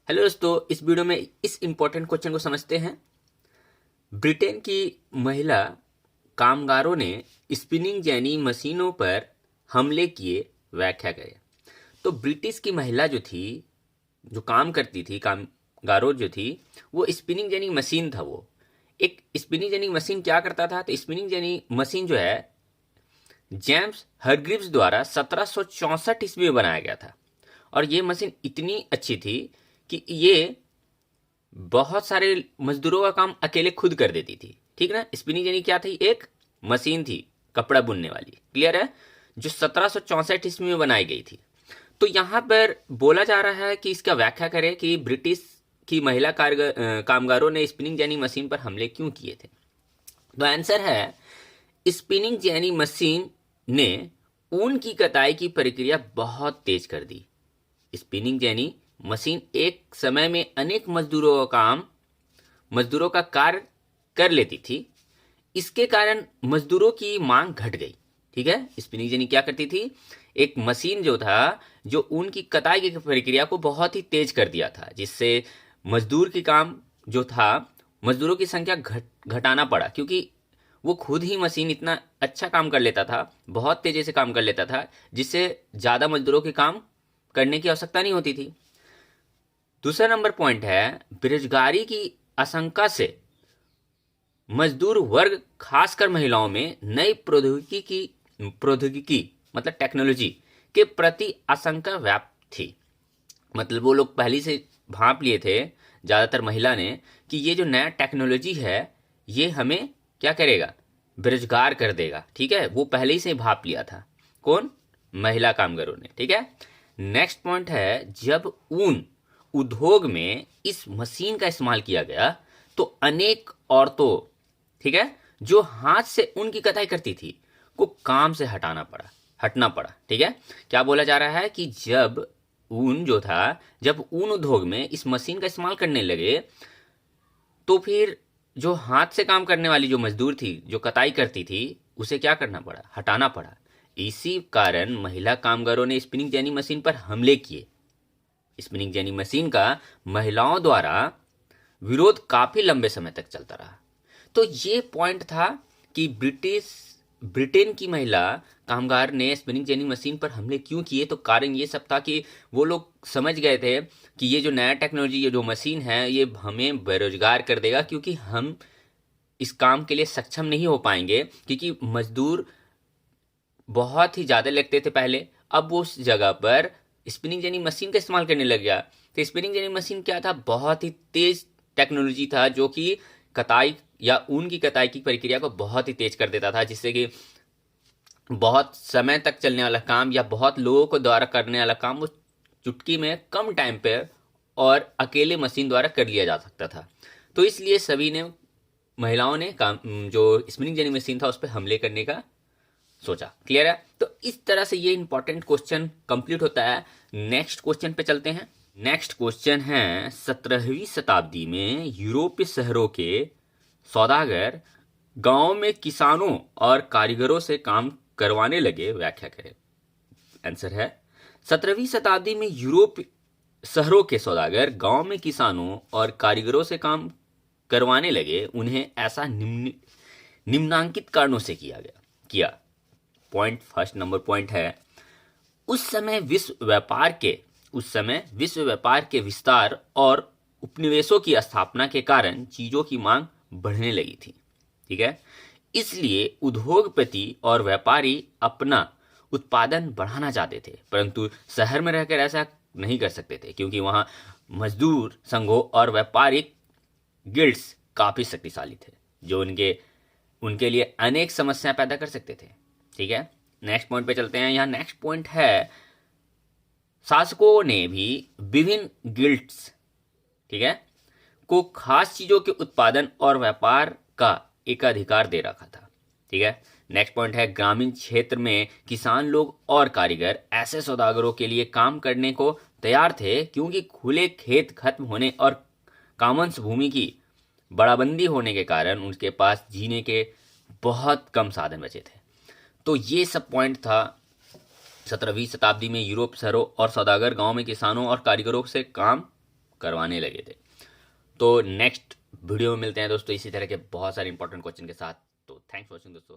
Hello दोस्तों, इस video में इस इम्पोर्टेंट क्वेश्चन को समझते हैं। ब्रिटेन की महिला कामगारों ने स्पिनिंग जेनी मशीनों पर हमले किए, व्याख्या करें। तो ब्रिटिश की महिला जो थी, जो काम करती थी, कामगारों जो थी, वो स्पिनिंग जेनी मशीन था। वो एक स्पिनिंग जेनी मशीन क्या करता था? तो स्पिनिंग जेनी मशीन जो है जेम्स हरग्रीव्स द्वारा 1764 ईस्वी में बनाया गया था। और ये मशीन इतनी अच्छी थी कि ये बहुत सारे मजदूरों का काम अकेले खुद कर देती थी। ठीक ना? स्पिनिंग जेनी क्या थी? एक मशीन थी कपड़ा बुनने वाली। क्लियर है? जो 1764 ईस्वी में बनाई गई थी। तो यहां पर बोला जा रहा है कि इसका व्याख्या करें कि ब्रिटिश की महिला कामगारों ने स्पिनिंग जेनी मशीन पर हमले क्यों किए थे। तो आंसर है, स्पिनिंग जेनी मशीन ने ऊन की कताई की प्रक्रिया बहुत तेज कर दी। स्पिनिंग जेनी मशीन एक समय में अनेक मजदूरों का कार्य कर लेती थी। इसके कारण मजदूरों की मांग घट गई। ठीक है? स्पिनिंग जेनी क्या करती थी? एक मशीन जो था, जो ऊन की कताई की प्रक्रिया को बहुत ही तेज कर दिया था, जिससे मजदूर की काम जो था, मजदूरों की संख्या घटाना पड़ा, क्योंकि वो खुद ही मशीन इतना अच्छा काम कर लेता था, बहुत तेजी से काम कर लेता था, जिससे ज्यादा मजदूरों के काम करने की आवश्यकता नहीं होती थी। दूसरा नंबर पॉइंट है, बेरोजगारी की आशंका से मजदूर वर्ग, खासकर महिलाओं में नई प्रौद्योगिकी मतलब टेक्नोलॉजी के प्रति आशंका व्याप्त थी। मतलब वो लोग पहले से भांप लिए थे, ज्यादातर महिला ने, कि ये जो नया टेक्नोलॉजी है ये हमें क्या करेगा? बेरोजगार कर देगा। ठीक है? वो पहले ही से भांप लिया था। कौन? महिला कामगारों ने। ठीक है? नेक्स्ट पॉइंट है, जब ऊन उद्योग में इस मशीन का इस्तेमाल किया गया तो अनेक औरतों, ठीक है, जो हाथ से ऊन की कताई करती थी, को काम से हटना पड़ा। ठीक है? क्या बोला जा रहा है कि जब ऊन उद्योग में इस मशीन का इस्तेमाल करने लगे, तो फिर जो हाथ से काम करने वाली जो मजदूर थी, जो कताई करती थी, उसे क्या करना पड़ा? हटाना पड़ा। इसी कारण महिला कामगारों ने स्पिनिंग जेनी मशीन पर हमले किए। स्पिनिंग जेनी मशीन का महिलाओं द्वारा विरोध काफी लंबे समय तक चलता रहा। तो ये पॉइंट था कि ब्रिटेन की महिला कामगार ने स्पिनिंग जेनी मशीन पर हमले क्यों किए। तो कारण ये सब था कि वो लोग समझ गए थे कि ये जो नया टेक्नोलॉजी, ये जो मशीन है, ये हमें बेरोजगार कर देगा, क्योंकि हम इस काम के लिए सक्षम नहीं हो पाएंगे, क्योंकि मजदूर बहुत ही ज़्यादा लगते थे पहले। अब वो उस जगह पर स्पिनिंग जेनी मशीन का इस्तेमाल करने लग गया। तो स्पिनिंग जेनी मशीन क्या था? बहुत ही तेज टेक्नोलॉजी था, जो कि कताई या ऊन की कताई की प्रक्रिया को बहुत ही तेज कर देता था, जिससे कि बहुत समय तक चलने वाला काम या बहुत लोगों को द्वारा करने वाला काम वो चुटकी में कम टाइम पे और अकेले मशीन द्वारा कर लिया जा सकता था। तो इसलिए सभी ने, महिलाओं ने काम, जो स्पिनिंग जेनी मशीन था, उस पर हमले करने का सोचा। क्लियर है? तो इस तरह से ये इंपॉर्टेंट क्वेश्चन कंप्लीट होता है। नेक्स्ट क्वेश्चन पे चलते हैं। नेक्स्ट क्वेश्चन है, 17वीं शताब्दी में यूरोपीय शहरों के सौदागर गांव में किसानों और कारीगरों से काम करवाने लगे, व्याख्या करें। आंसर है, 17वीं शताब्दी में यूरोप शहरों के सौदागर गांव में किसानों और कारीगरों से काम करवाने लगे। उन्हें ऐसा निम्नांकित कारणों से किया। पॉइंट, फर्स्ट नंबर पॉइंट है, उस समय विश्व व्यापार के विस्तार और उपनिवेशों की स्थापना के कारण चीजों की मांग बढ़ने लगी थी। ठीक है? इसलिए उद्योगपति और व्यापारी अपना उत्पादन बढ़ाना चाहते थे, परंतु शहर में रहकर ऐसा नहीं कर सकते थे, क्योंकि वहां मजदूर संघों और व्यापारिक गिल्ड्स काफी शक्तिशाली थे, जो उनके लिए अनेक समस्याएं पैदा कर सकते थे। ठीक है? नेक्स्ट पॉइंट पे चलते हैं। यहाँ नेक्स्ट पॉइंट है, शासकों ने भी विभिन्न गिल्ड्स, ठीक है, को खास चीजों के उत्पादन और व्यापार का एक अधिकार दे रखा था। ठीक है? नेक्स्ट पॉइंट है, ग्रामीण क्षेत्र में किसान लोग और कारीगर ऐसे सौदागरों के लिए काम करने को तैयार थे, क्योंकि खुले खेत खत्म होने और कामंस भूमि की बड़ाबंदी होने के कारण उनके पास जीने के बहुत कम साधन बचे थे। तो ये सब पॉइंट था 17वीं शताब्दी में यूरोप शहरों और सौदागर गांव में किसानों और कारीगरों से काम करवाने लगे थे। तो नेक्स्ट वीडियो में मिलते हैं दोस्तों इसी तरह के बहुत सारे इंपॉर्टेंट क्वेश्चन के साथ। तो थैंक्स फॉर वॉचिंग दोस्तों।